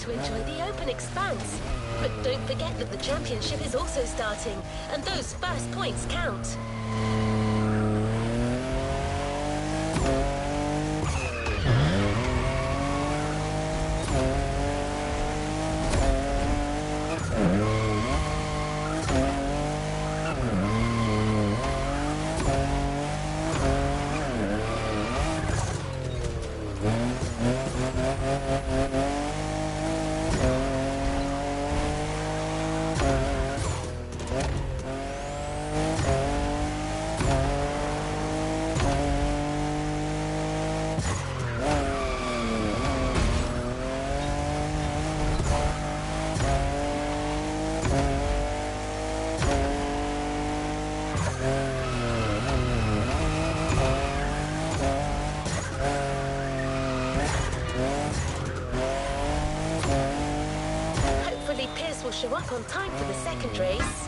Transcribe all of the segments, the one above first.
to enjoy the open expanse. But don't forget that the championship is also starting, and those first points count. Will show up on time for the second race.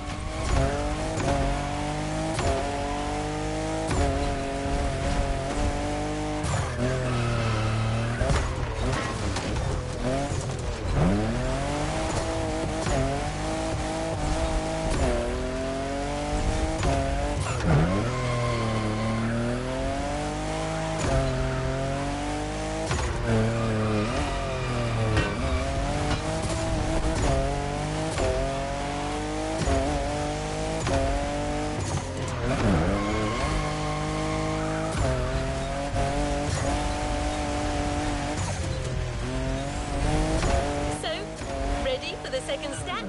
Second step.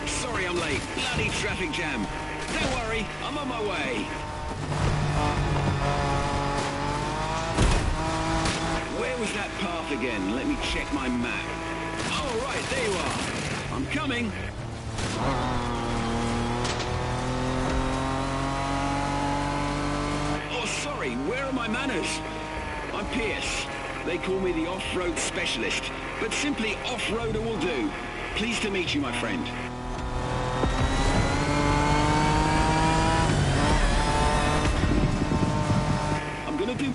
Sorry I'm late. Bloody traffic jam. Don't worry, I'm on my way. Where was that path again? Let me check my map. Oh, right, there you are. I'm coming. Oh, sorry, where are my manners? I'm Pierce. They call me the off-road specialist, but simply off-roader will do. Pleased to meet you, my friend. I'm gonna do...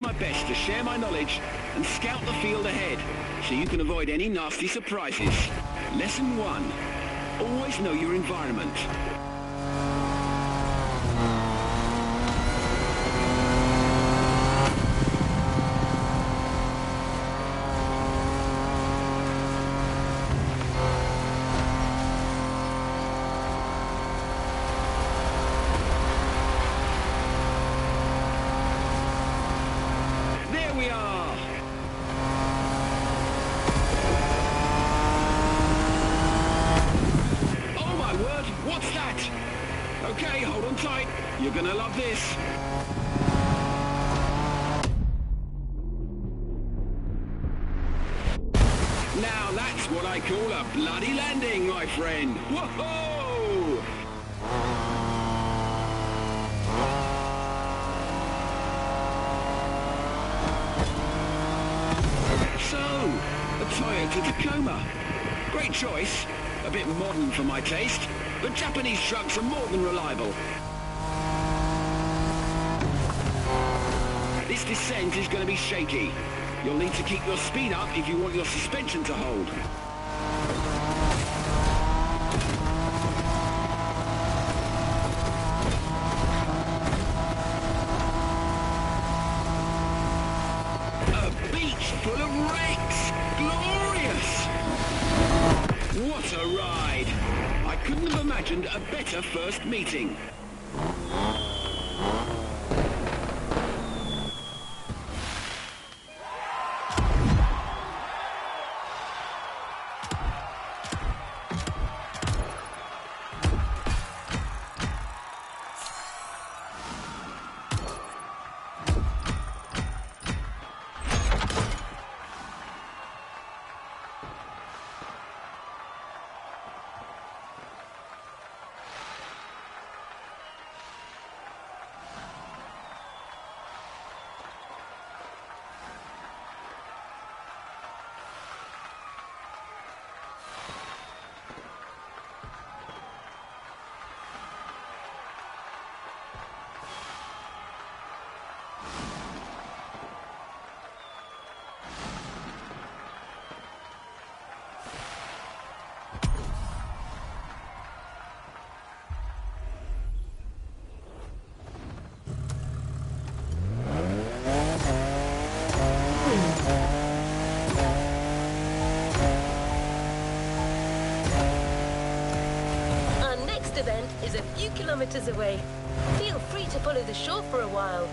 my best to share my knowledge and scout the field ahead so you can avoid any nasty surprises. Lesson 1. Always know your environment. Okay, hold on tight. You're gonna love this. Now that's what I call a bloody landing, my friend. Whoa! So, a Toyota Tacoma. Great choice. A bit modern for my taste. But Japanese trucks are more than reliable. This descent is going to be shaky. You'll need to keep your speed up if you want your suspension to hold. A beach full of wrecks! Glorious! What a ride! I couldn't have imagined a better first meeting. Event is a few kilometers away. Feel free to follow the shore for a while.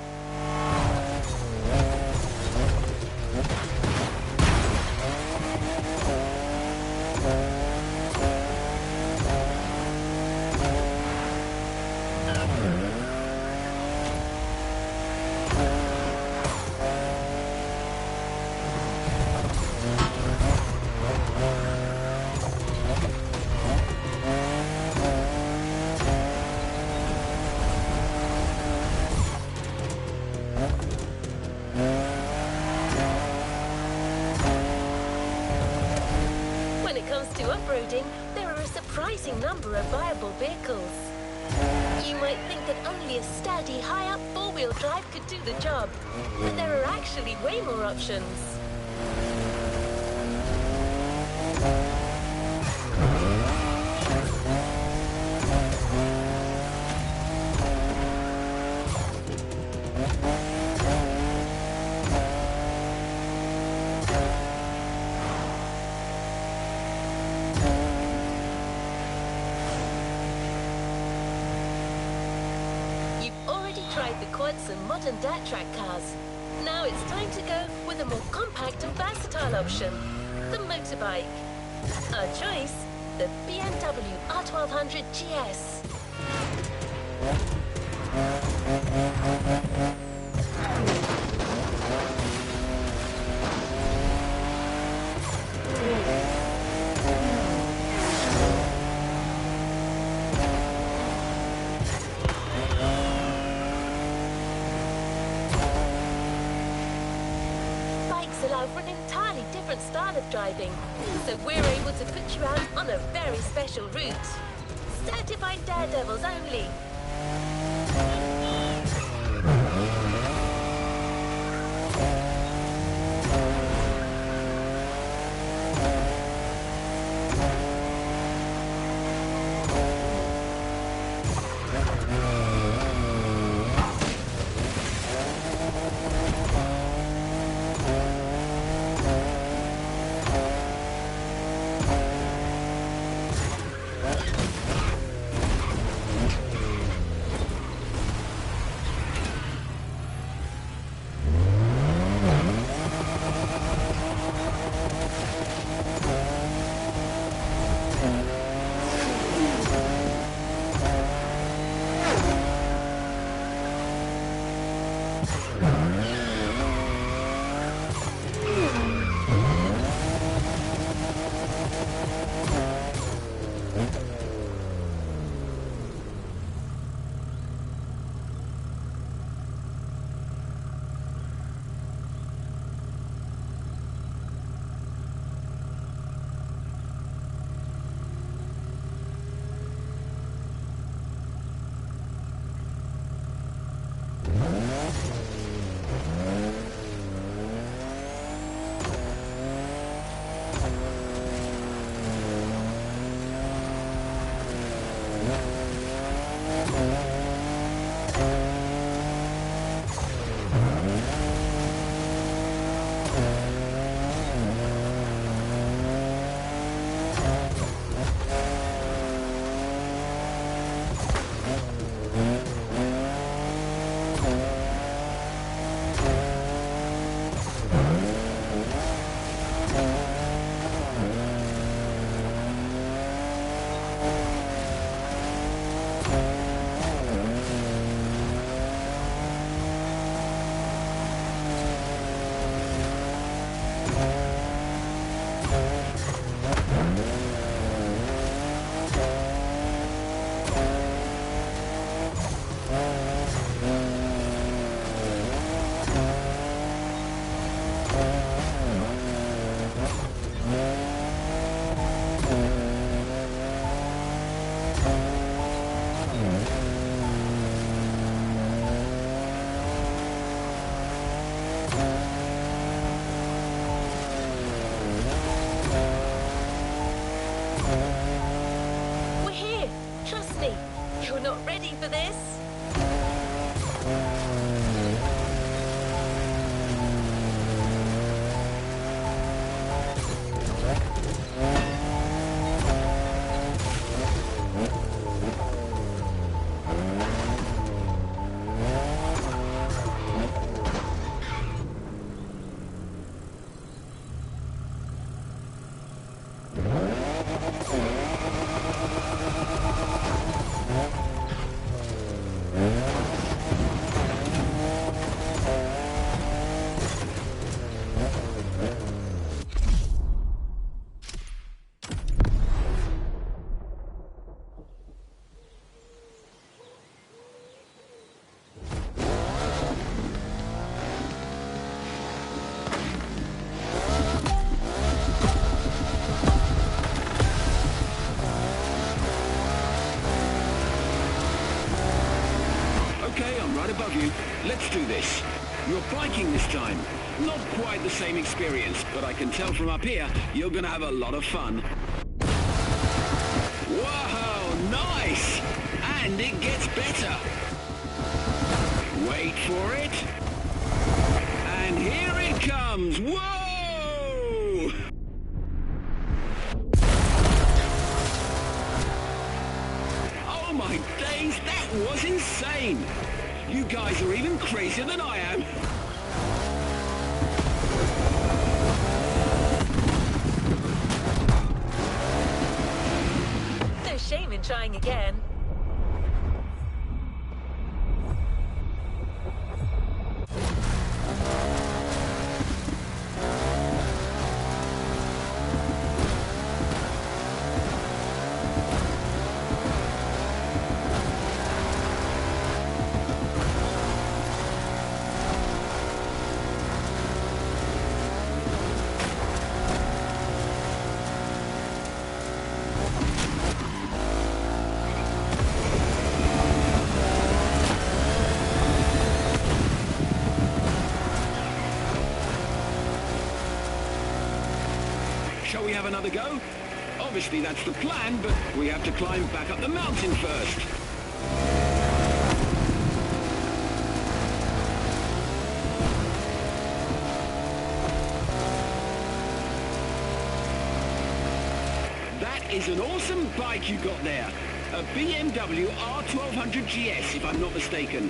Off-roading, there are a surprising number of viable vehicles. You might think that only a sturdy, high-up four-wheel drive could do the job, but there are actually way more options. Tried the quads and modern dirt track cars. Now it's time to go with a more compact and versatile option, the motorbike. Our choice, the BMW R1200 GS. Allow for an entirely different style of driving, so we're able to put you out on a very special route. Certified daredevils only. We're here. Trust me. You're not ready for this. Above you. Let's do this. You're biking this time. Not quite the same experience, but I can tell from up here, you're gonna have a lot of fun. Wow, nice! And it gets better. Wait for it. And here it comes. Whoa! Oh my days, that was insane! You guys are even crazier than I am. No shame in trying again. Shall we have another go? Obviously that's the plan, but we have to climb back up the mountain first. That is an awesome bike you got there. A BMW R1200 GS, if I'm not mistaken.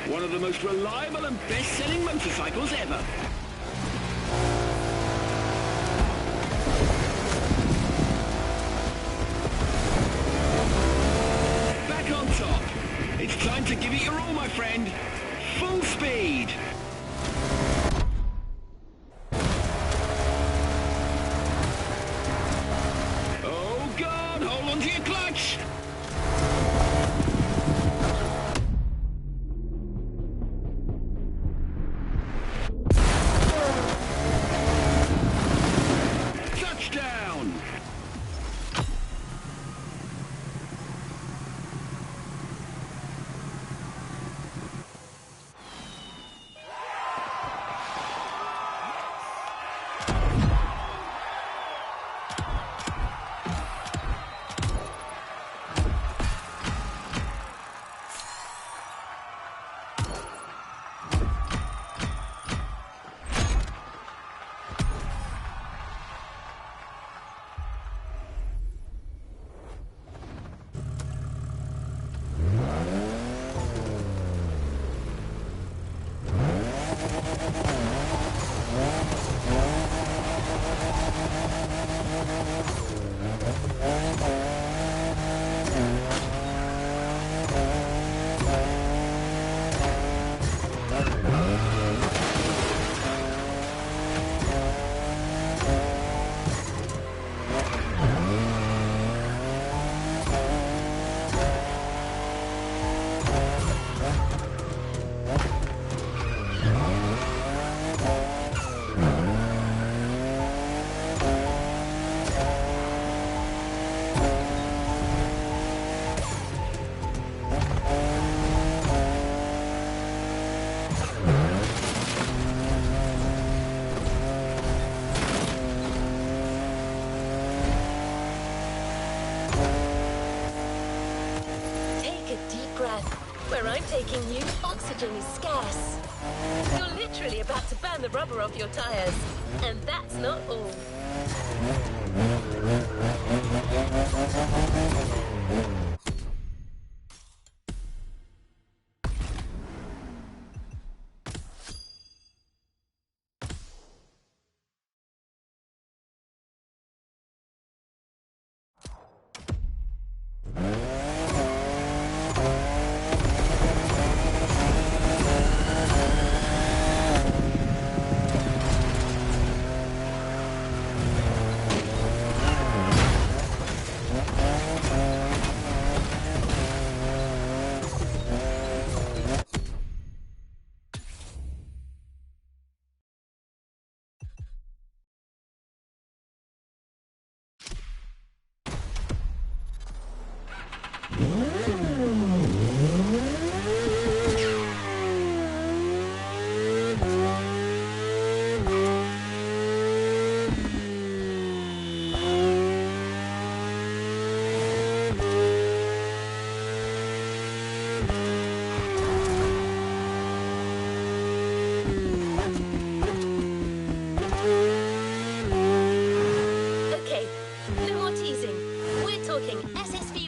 One of the most reliable and best-selling motorcycles ever. It's time to give it your all, my friend. Full speed. Oh, God, hold on to your clutch. Touchdown. I'm taking you, oxygen is scarce. You're literally about to burn the rubber off your tires. And that's not all.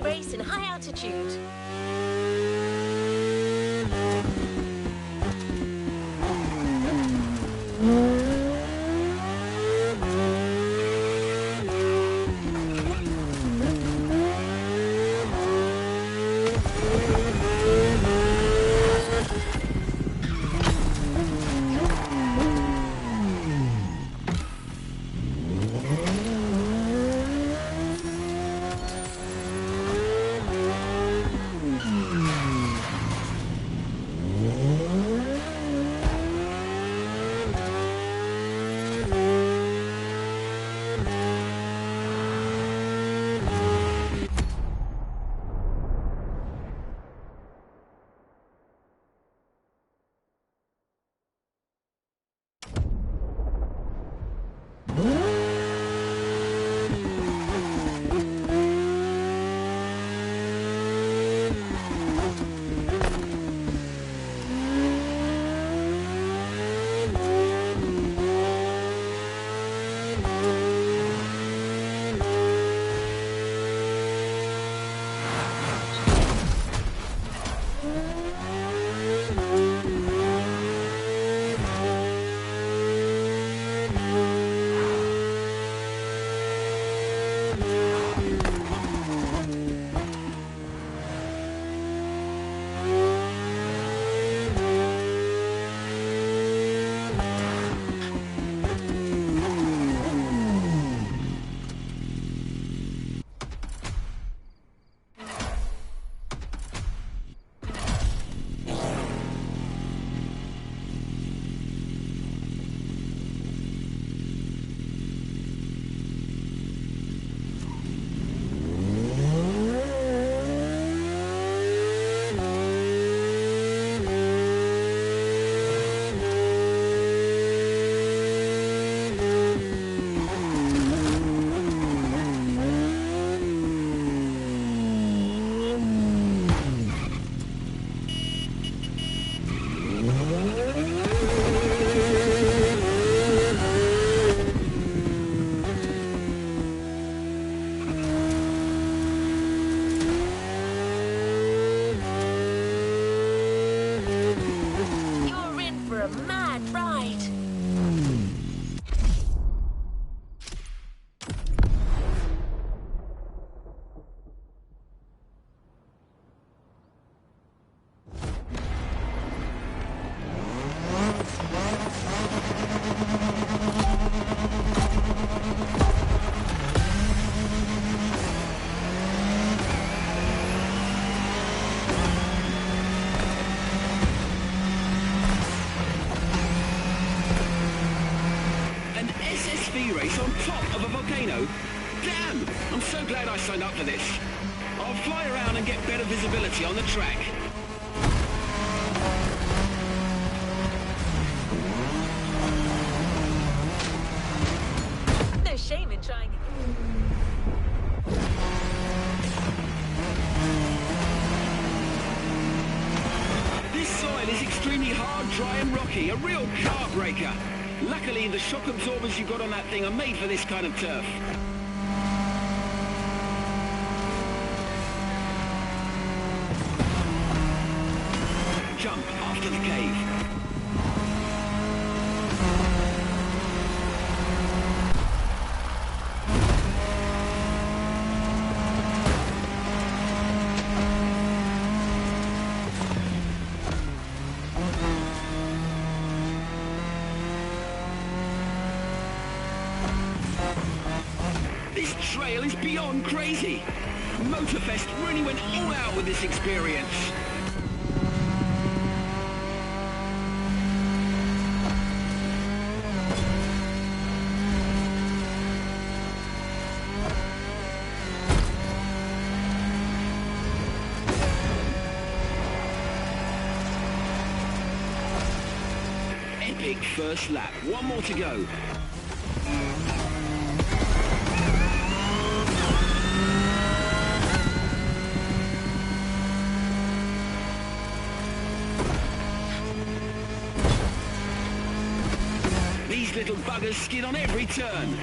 Race in high altitude. Damn! I'm so glad I signed up for this. I'll fly around and get better visibility on the track. No shame in trying. is extremely hard, dry and rocky, a real car breaker. Luckily, the shock absorbers you got on that thing are made for this kind of turf. Jump after the cave. This trail is beyond crazy. Motorfest really went all out with this experience. Epic first lap. One more to go. These little buggers skid on every turn.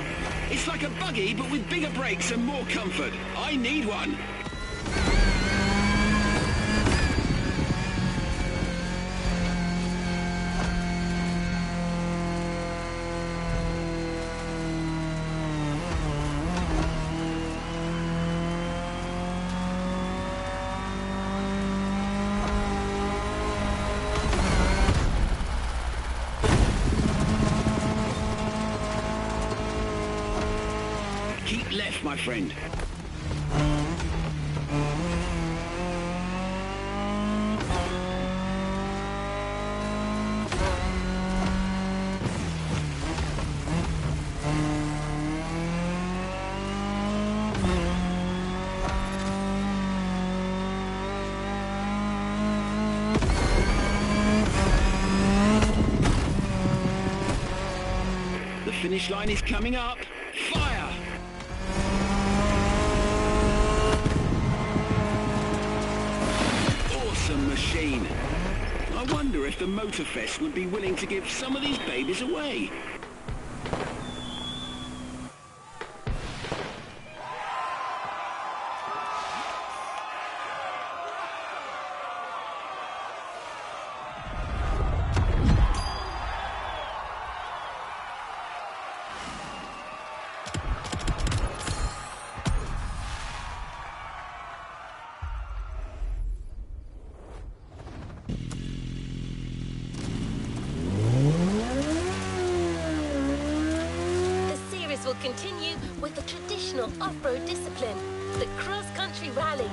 It's like a buggy, but with bigger brakes and more comfort. I need one. Keep left, my friend. The finish line is coming up. Fire! Machine. I wonder if the Motorfest would be willing to give some of these babies away. Will continue with the traditional off-road discipline, the cross-country rally.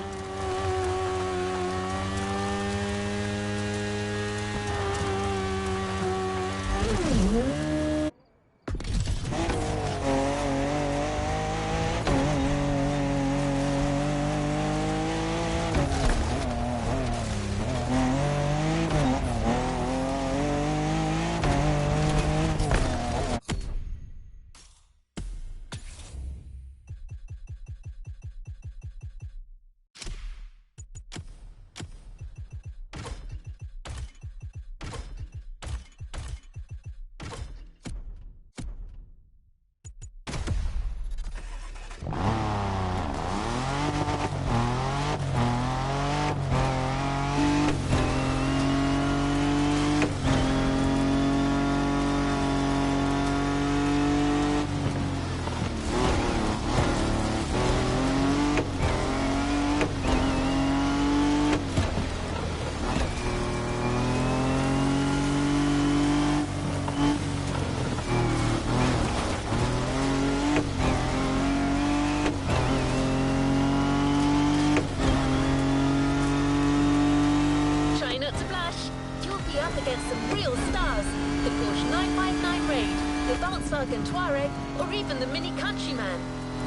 Against some real stars, the Porsche 959 Raid, the Volkswagen Touareg, or even the Mini Countryman.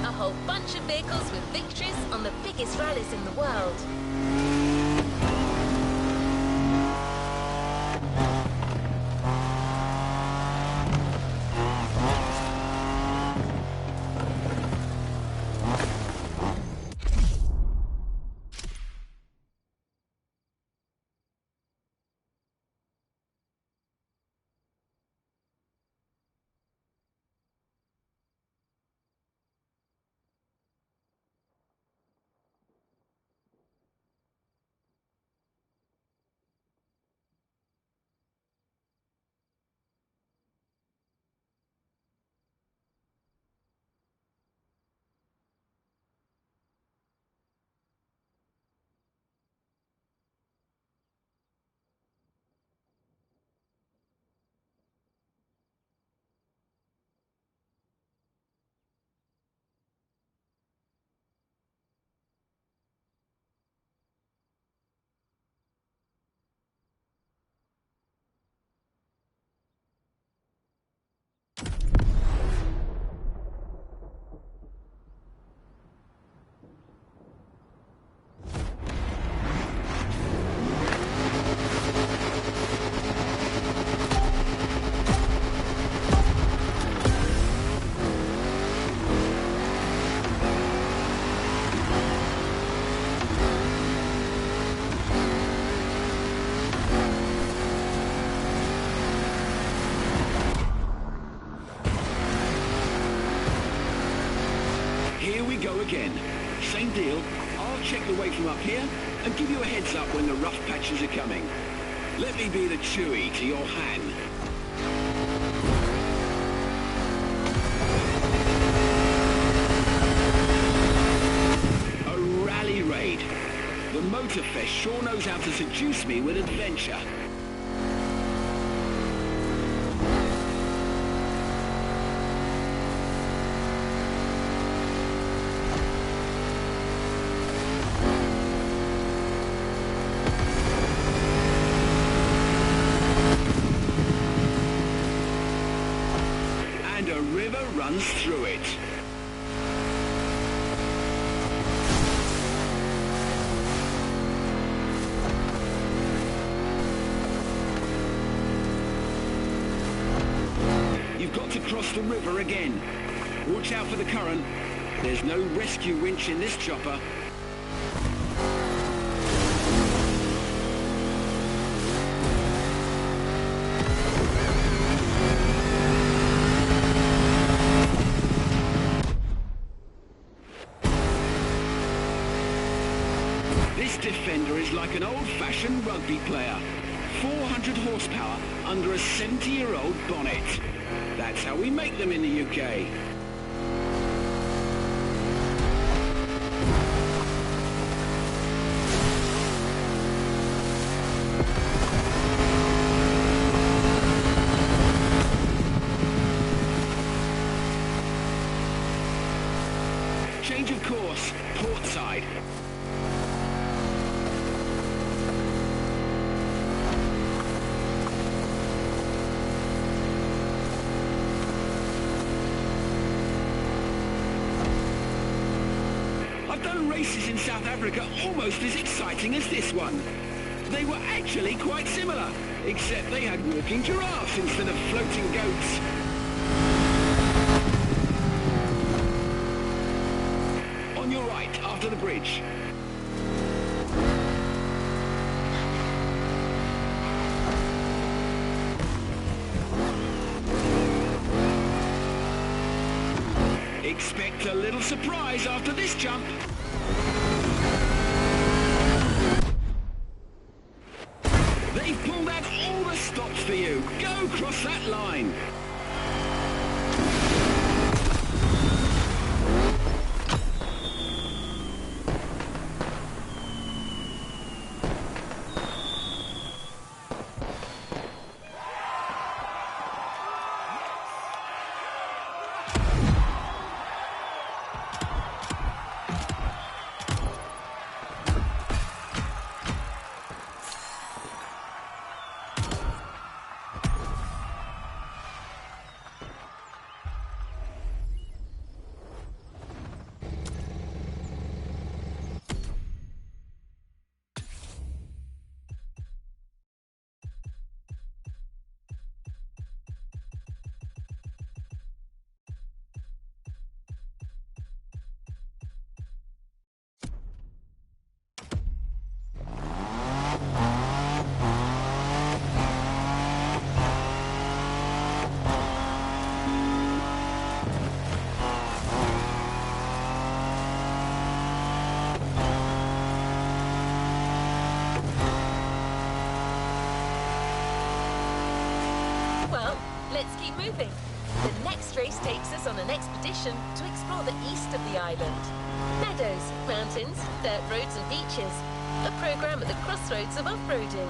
A whole bunch of vehicles with victories on the biggest rallies in the world. go again. Same deal. I'll check the way from up here and give you a heads up when the rough patches are coming. Let me be the Chewie to your Han. A rally raid. The Motorfest sure knows how to seduce me with adventure. And a river runs through it. You've got to cross the river again. Watch out for the current. There's no rescue winch in this chopper. This Defender is like an old-fashioned rugby player. 400 horsepower under a 70-year-old bonnet. That's how we make them in the UK. Change of course, port side. I've done races in South Africa almost as exciting as this one. They were actually quite similar, except they had walking giraffes instead of floating goats. On your right, after the bridge. Expect a little surprise after this jump. They've pulled out all the stops for you. Go cross that line. Let's keep moving. The next race takes us on an expedition to explore the east of the island. Meadows, mountains, dirt roads and beaches. A programme at the crossroads of off-roading.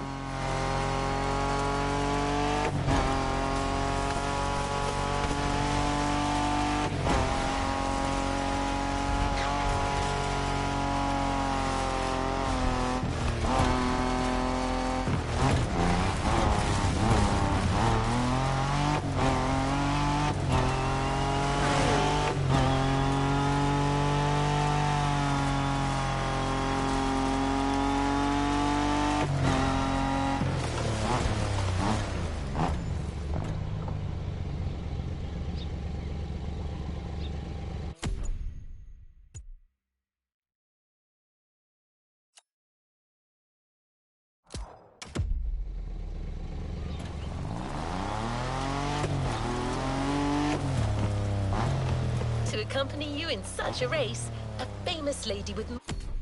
To accompany you in such a race, famous lady with...